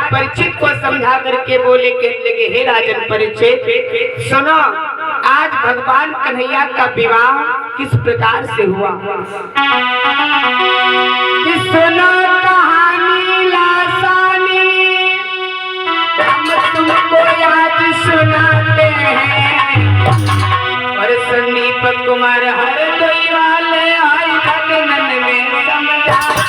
परीक्षित को समझा करके बोले, कहने लगे हे राजन परीक्षित, सुनो आज भगवान कन्हैया का विवाह किस प्रकार से हुआ। सुनो कहानी लासानी हम तुमको आज सुनाते हैं, और संदीप कुमार हर कोई वाले आई लगन में समझाते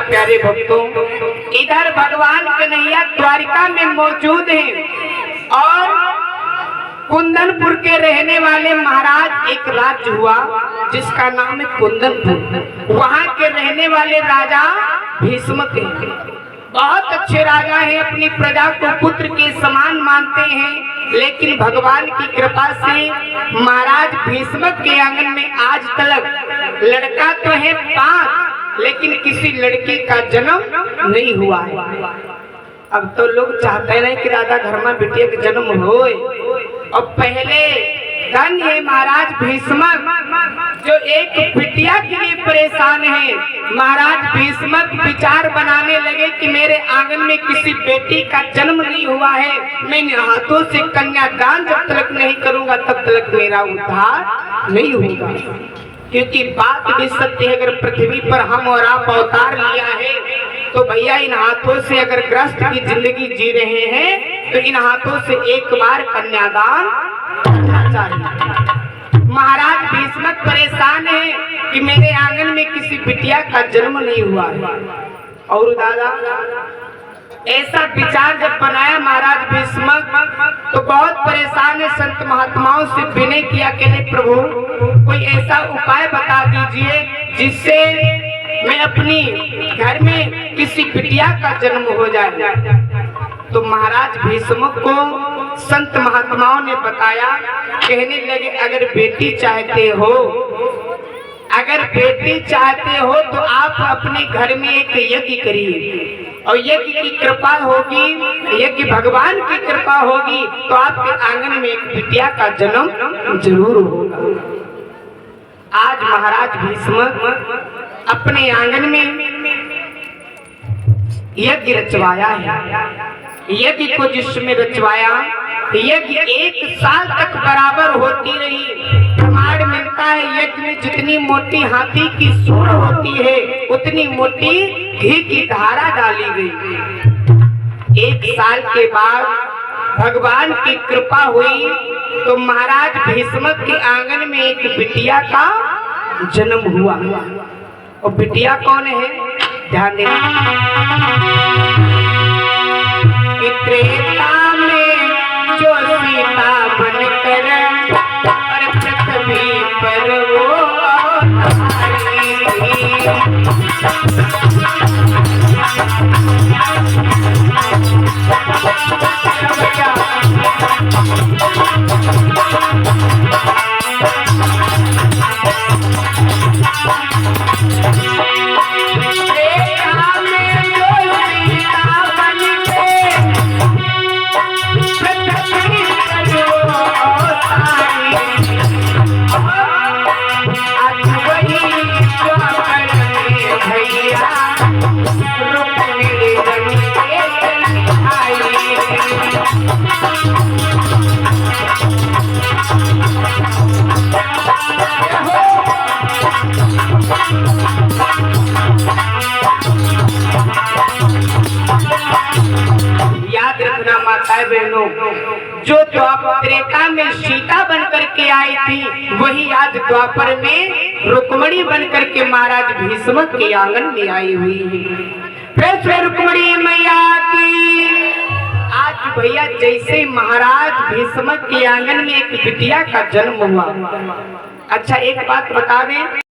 प्यारे भक्तों, इधर भगवान कन्हैया द्वारिका में मौजूद हैं और कुंदनपुर के रहने वाले महाराज एक राज्य हुआ जिसका नाम है कुंदनपुर। वहां के रहने वाले राजा भीष्मक हैं, बहुत अच्छे राजा हैं, अपनी प्रजा को पुत्र के समान मानते हैं। लेकिन भगवान की कृपा से महाराज भीष्मक के आंगन में आज तक लड़का तो है 5, लेकिन किसी लड़की का जन्म नहीं हुआ है। अब तो लोग चाहते हैं कि राजा घर में बिटिया का जन्म होए। और पहले धन है महाराज भीष्मक जो एक बिटिया के लिए परेशान है। महाराज भीष्मक विचार बनाने लगे कि मेरे आंगन में किसी बेटी का जन्म नहीं हुआ है, मैं हाथों से कन्यादान जब तक नहीं करूंगा तब तक मेरा उद्धार नहीं होगा। क्योंकि बात भी सत्य है, अगर पृथ्वी पर हम और आप अवतार लिया है तो भैया इन हाथों से अगर ग्रस्त की जिंदगी जी रहे हैं तो इन हाथों से एक बार कन्यादान करना चाहिए। महाराज भीष्मक परेशान है कि मेरे आंगन में किसी बिटिया का जन्म नहीं हुआ है। और दादा ऐसा विचार जब बनाया महाराज भीष्मक तो बहुत परेशान है। संत महात्माओं से विनय किया, कहने प्रभु कोई ऐसा उपाय बता दीजिए जिससे मैं अपनी घर में किसी बिटिया का जन्म हो जाए। तो महाराज भीष्मक को संत महात्माओं ने बताया, कहने लगे अगर बेटी चाहते हो तो आप अपने घर में एक यज्ञ करिए और यज्ञ की कृपा होगी, यज्ञ भगवान की कृपा होगी तो आपके आंगन में एक बिटिया का जन्म जरूर होगा। आज महाराज भीष्मक अपने आंगन में यज्ञ रचवाया है। यज्ञ को जिसमें रचवाया, यज्ञ 1 साल तक बराबर होती रही। प्रमाण मिलता है यज्ञ में जितनी मोटी हाथी की सूंड होती है उतनी मोटी घी की धारा डाली गई। 1 साल के बाद भगवान की कृपा हुई तो महाराज भीष्मक के आंगन में एक बिटिया का जन्म हुआ। और बिटिया कौन है, ध्यान देना। त्रेता में जो सीता बनकर और पृथ्वी पर वो बहनों, जो त्रेता में सीता बनकर के आई थी वही आज द्वापर में रुक्मणी बनकर के महाराज भीष्मक के आंगन में आई हुई है। फिर रुक्मणी मैया की आज भैया जैसे महाराज भीष्म के आंगन में एक बिटिया का जन्म हुआ। अच्छा एक बात बता दें,